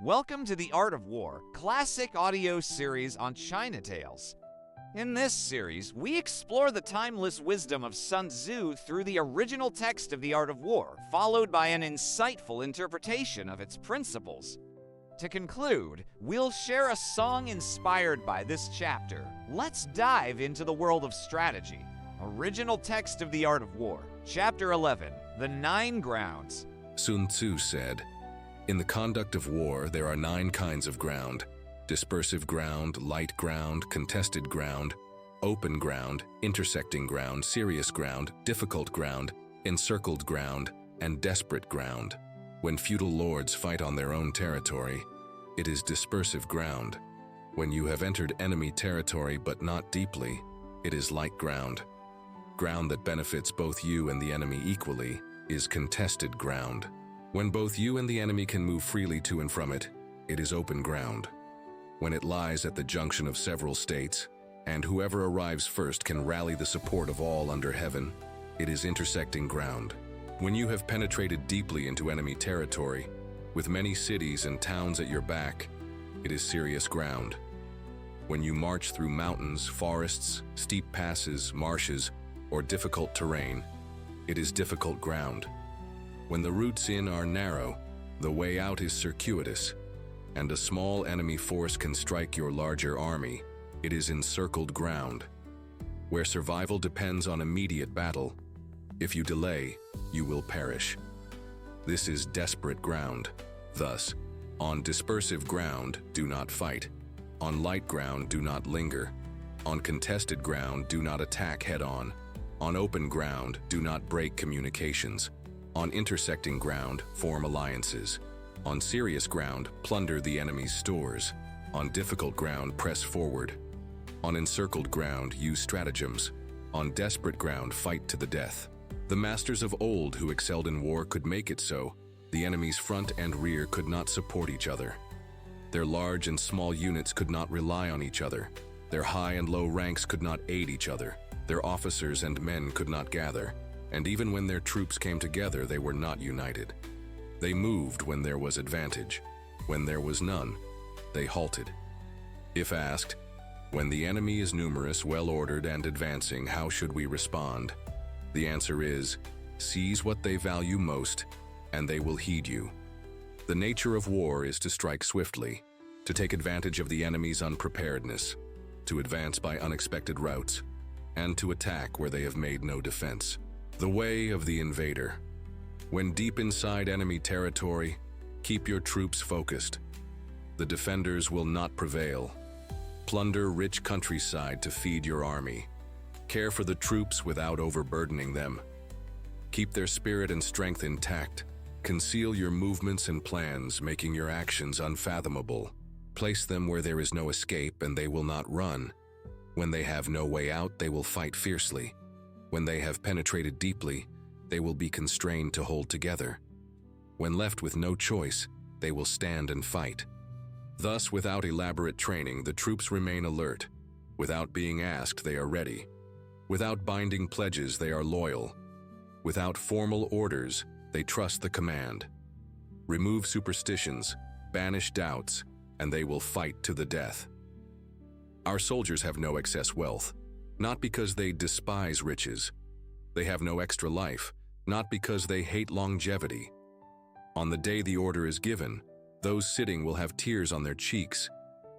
Welcome to The Art of War, classic audio series on China Tales. In this series, we explore the timeless wisdom of Sun Tzu through the original text of The Art of War, followed by an insightful interpretation of its principles. To conclude, we'll share a song inspired by this chapter. Let's dive into the world of strategy. Original text of The Art of War, Chapter 11, The 9 Grounds. Sun Tzu said, "In the conduct of war, there are 9 kinds of ground: dispersive ground, light ground, contested ground, open ground, intersecting ground, serious ground, difficult ground, encircled ground, and desperate ground. When feudal lords fight on their own territory, it is dispersive ground. When you have entered enemy territory but not deeply, it is light ground. Ground that benefits both you and the enemy equally is contested ground. When both you and the enemy can move freely to and from it, it is open ground. When it lies at the junction of several states, and whoever arrives first can rally the support of all under heaven, it is intersecting ground. When you have penetrated deeply into enemy territory, with many cities and towns at your back, it is serious ground. When you march through mountains, forests, steep passes, marshes, or difficult terrain, it is difficult ground. When the routes in are narrow, the way out is circuitous, and a small enemy force can strike your larger army, it is encircled ground. Where survival depends on immediate battle, if you delay, you will perish. This is desperate ground. Thus, on dispersive ground, do not fight. On light ground, do not linger. On contested ground, do not attack head-on. On open ground, do not break communications. On intersecting ground, form alliances. On serious ground, plunder the enemy's stores. On difficult ground, press forward. On encircled ground, use stratagems. On desperate ground, fight to the death. The masters of old who excelled in war could make it so. The enemy's front and rear could not support each other. Their large and small units could not rely on each other. Their high and low ranks could not aid each other. Their officers and men could not gather. And even when their troops came together, they were not united. They moved when there was advantage. When there was none, they halted. If asked, when the enemy is numerous, well-ordered, and advancing, how should we respond? The answer is, seize what they value most, and they will heed you. The nature of war is to strike swiftly, to take advantage of the enemy's unpreparedness, to advance by unexpected routes, and to attack where they have made no defense. The way of the invader. When deep inside enemy territory, keep your troops focused. The defenders will not prevail. Plunder rich countryside to feed your army. Care for the troops without overburdening them. Keep their spirit and strength intact. Conceal your movements and plans, making your actions unfathomable. Place them where there is no escape and they will not run. When they have no way out, they will fight fiercely. When they have penetrated deeply, they will be constrained to hold together. When left with no choice, they will stand and fight. Thus, without elaborate training, the troops remain alert. Without being asked, they are ready. Without binding pledges, they are loyal. Without formal orders, they trust the command. Remove superstitions, banish doubts, and they will fight to the death. Our soldiers have no excess wealth, not because they despise riches. They have no extra life, not because they hate longevity. On the day the order is given, those sitting will have tears on their cheeks.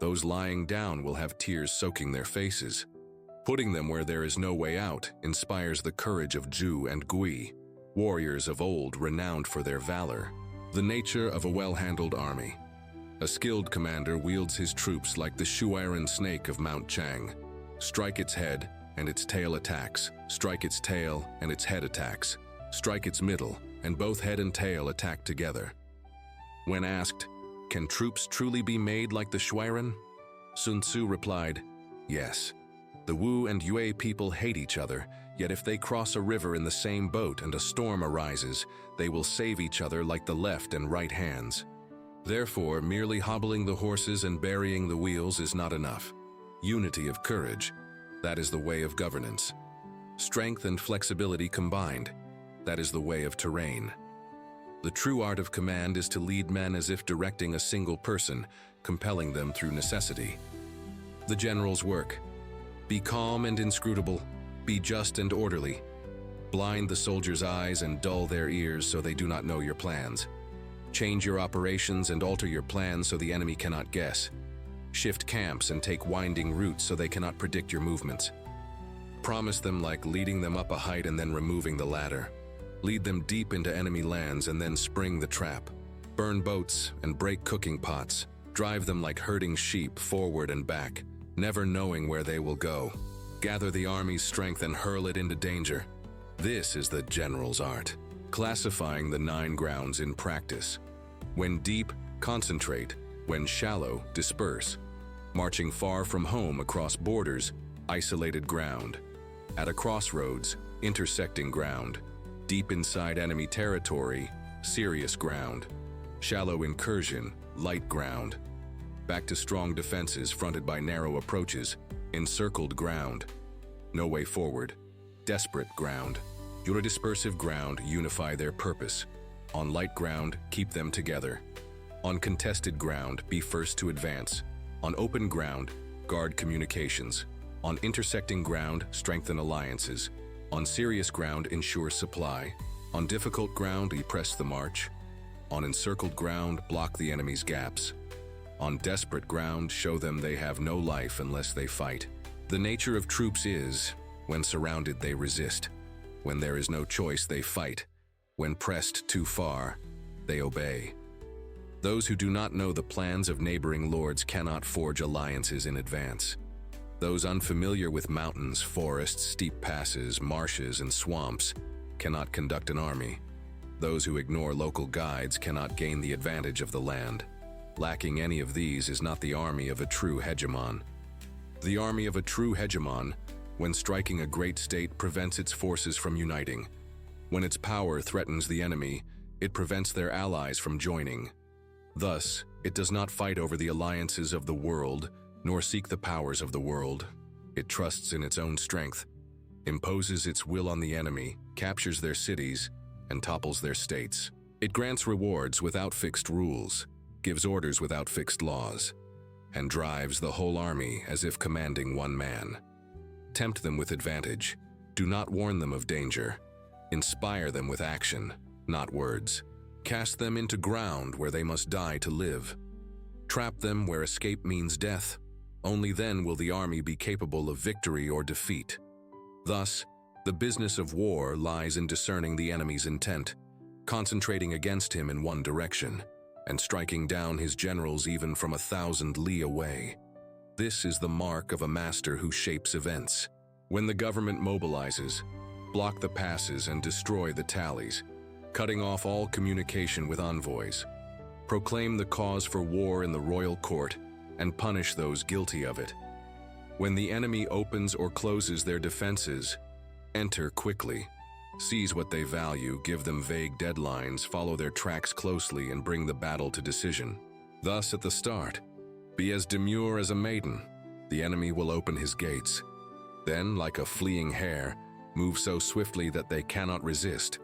Those lying down will have tears soaking their faces. Putting them where there is no way out inspires the courage of Zhu and Gui, warriors of old renowned for their valor. The nature of a well-handled army. A skilled commander wields his troops like the Shuiren snake of Mount Chang. Strike its head, and its tail attacks. Strike its tail, and its head attacks. Strike its middle, and both head and tail attack together. When asked, can troops truly be made like the Shuiren? Sun Tzu replied, yes. The Wu and Yue people hate each other, yet if they cross a river in the same boat and a storm arises, they will save each other like the left and right hands. Therefore, merely hobbling the horses and burying the wheels is not enough. Unity of courage, that is the way of governance. Strength and flexibility combined, that is the way of terrain. The true art of command is to lead men as if directing a single person, compelling them through necessity. The general's work. Be calm and inscrutable. Be just and orderly. Blind the soldiers' eyes and dull their ears so they do not know your plans. Change your operations and alter your plans so the enemy cannot guess. Shift camps and take winding routes so they cannot predict your movements. Promise them like leading them up a height and then removing the ladder. Lead them deep into enemy lands and then spring the trap. Burn boats and break cooking pots. Drive them like herding sheep forward and back, never knowing where they will go. Gather the army's strength and hurl it into danger. This is the general's art. Classifying the 9 grounds in practice. When deep, concentrate. When shallow, disperse. Marching far from home across borders, isolated ground. At a crossroads, intersecting ground. Deep inside enemy territory, serious ground. Shallow incursion, light ground. Back to strong defenses fronted by narrow approaches, encircled ground. No way forward, desperate ground. Your dispersive ground unify their purpose. On light ground, keep them together. On contested ground, be first to advance. On open ground, guard communications. On intersecting ground, strengthen alliances. On serious ground, ensure supply. On difficult ground, press the march. On encircled ground, block the enemy's gaps. On desperate ground, show them they have no life unless they fight. The nature of troops is, when surrounded they resist. When there is no choice they fight. When pressed too far, they obey. Those who do not know the plans of neighboring lords cannot forge alliances in advance. Those unfamiliar with mountains, forests, steep passes, marshes, and swamps cannot conduct an army. Those who ignore local guides cannot gain the advantage of the land. Lacking any of these is not the army of a true hegemon. The army of a true hegemon, when striking a great state, prevents its forces from uniting. When its power threatens the enemy, it prevents their allies from joining. Thus, it does not fight over the alliances of the world, nor seek the powers of the world. It trusts in its own strength, imposes its will on the enemy, captures their cities, and topples their states. It grants rewards without fixed rules, gives orders without fixed laws, and drives the whole army as if commanding one man. Tempt them with advantage. Do not warn them of danger. Inspire them with action, not words. Cast them into ground where they must die to live. Trap them where escape means death. Only then will the army be capable of victory or defeat. Thus, the business of war lies in discerning the enemy's intent, concentrating against him in one direction, and striking down his generals even from 1,000 li away. This is the mark of a master who shapes events. When the government mobilizes, block the passes and destroy the tallies, cutting off all communication with envoys. Proclaim the cause for war in the royal court and punish those guilty of it. When the enemy opens or closes their defenses, enter quickly. Seize what they value, give them vague deadlines, follow their tracks closely, and bring the battle to decision. Thus, at the start, be as demure as a maiden. The enemy will open his gates. Then, like a fleeing hare, move so swiftly that they cannot resist.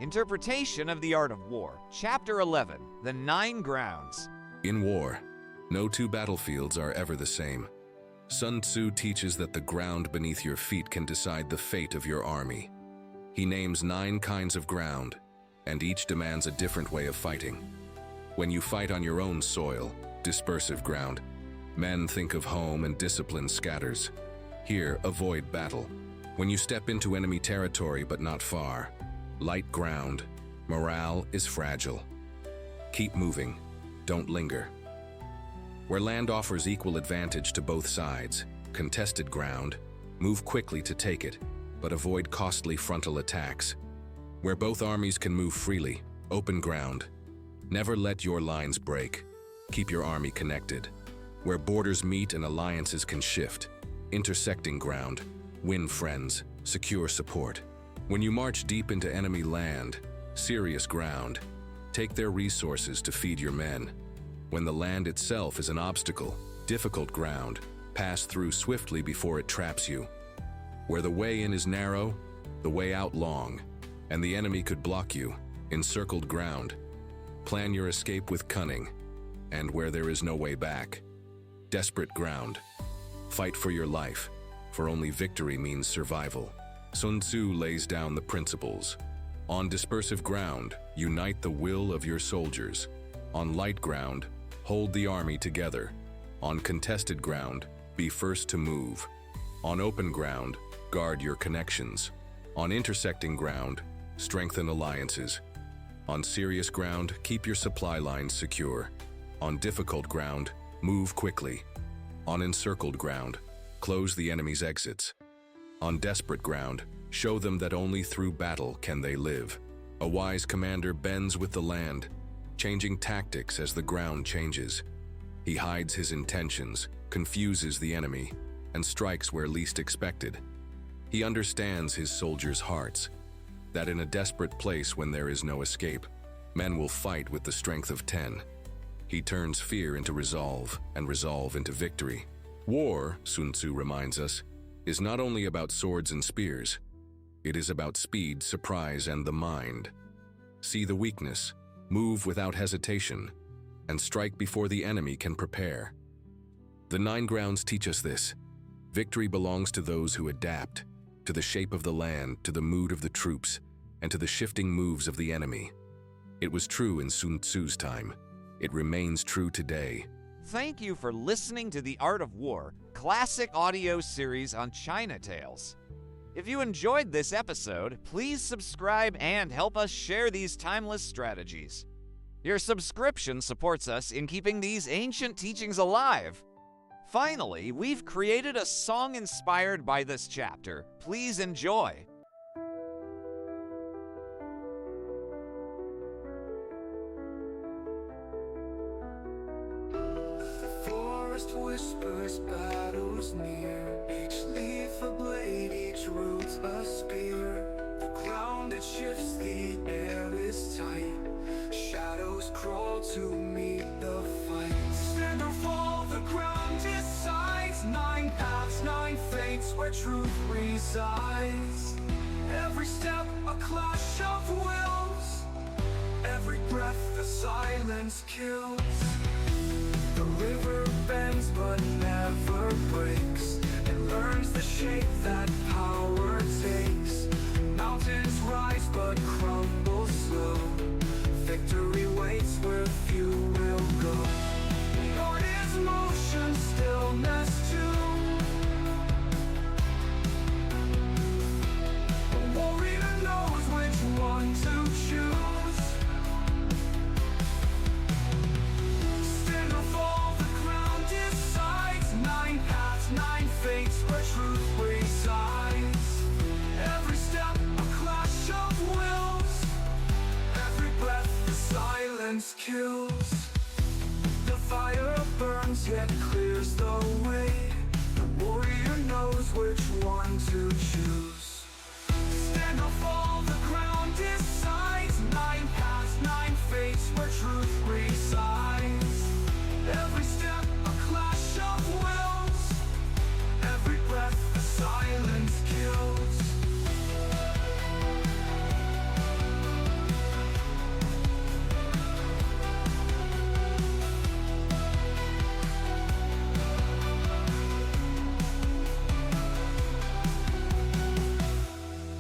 Interpretation of the Art of War. Chapter 11, The 9 Grounds. In war, no 2 battlefields are ever the same. Sun Tzu teaches that the ground beneath your feet can decide the fate of your army. He names 9 kinds of ground, and each demands a different way of fighting. When you fight on your own soil, dispersive ground, men think of home and discipline scatters. Here, avoid battle. When you step into enemy territory but not far, light ground, morale is fragile. Keep moving, don't linger. Where land offers equal advantage to both sides, contested ground, move quickly to take it, but avoid costly frontal attacks. Where both armies can move freely, open ground. Never let your lines break. Keep your army connected. Where borders meet and alliances can shift, intersecting ground, win friends, secure support. When you march deep into enemy land, serious ground, take their resources to feed your men. When the land itself is an obstacle, difficult ground, pass through swiftly before it traps you. Where the way in is narrow, the way out long, and the enemy could block you, Encircled ground. Plan your escape with cunning, and where there is no way back. Desperate ground. Fight for your life, for only victory means survival. Sun Tzu lays down the principles. On dispersive ground, unite the will of your soldiers. On light ground, hold the army together. On contested ground, be first to move. On open ground, guard your connections. On intersecting ground, strengthen alliances. On serious ground, keep your supply lines secure. On difficult ground, move quickly. On encircled ground, close the enemy's exits. On desperate ground, show them that only through battle can they live. A wise commander bends with the land, changing tactics as the ground changes. He hides his intentions, confuses the enemy, and strikes where least expected. He understands his soldiers' hearts, that in a desperate place when there is no escape, men will fight with the strength of 10. He turns fear into resolve, and resolve into victory. War, Sun Tzu reminds us, is not only about swords and spears. It is about speed, surprise, and the mind. See the weakness, move without hesitation, and strike before the enemy can prepare. The 9 grounds teach us this. Victory belongs to those who adapt, to the shape of the land, to the mood of the troops, and to the shifting moves of the enemy. It was true in Sun Tzu's time. It remains true today. Thank you for listening to the Art of War classic audio series on China Tales. If you enjoyed this episode, please subscribe and help us share these timeless strategies. Your subscription supports us in keeping these ancient teachings alive. Finally, we've created a song inspired by this chapter. Please enjoy. The forest whispers, battles near. Each leaf a blade, each root a spear. The ground it shifts, the air is tight. Shadows crawl to meet the fight. Stand or fall, the ground decides. 9 paths, 9 fates, where truth resides. Every step a clash of wills. Every breath the silence kills. The river bends but never breaks. It learns the shape that power takes. Mountains rise but crumble slow. Victory waits where few will go. Lord is motion, stillness too. A warrior knows which one to choose. Stand or fall, the ground decides. 9 paths, 9 fates, where truth resides. Every step a clash of wills. Every breath the silence kills. The fire burns yet clears the way. The warrior knows which one to choose. Stand or fall, the ground decides. 9 paths, 9 fates, where truth resides. Every step a clash of wills. Every breath the silence kills.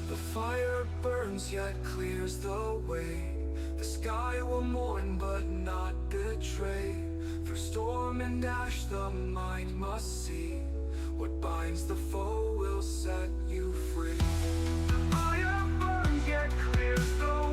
The fire burns yet clears the way. The sky will mourn but not betray. Through storm and ash the mind must see. What binds the foe will set you free. The fire burns yet clears the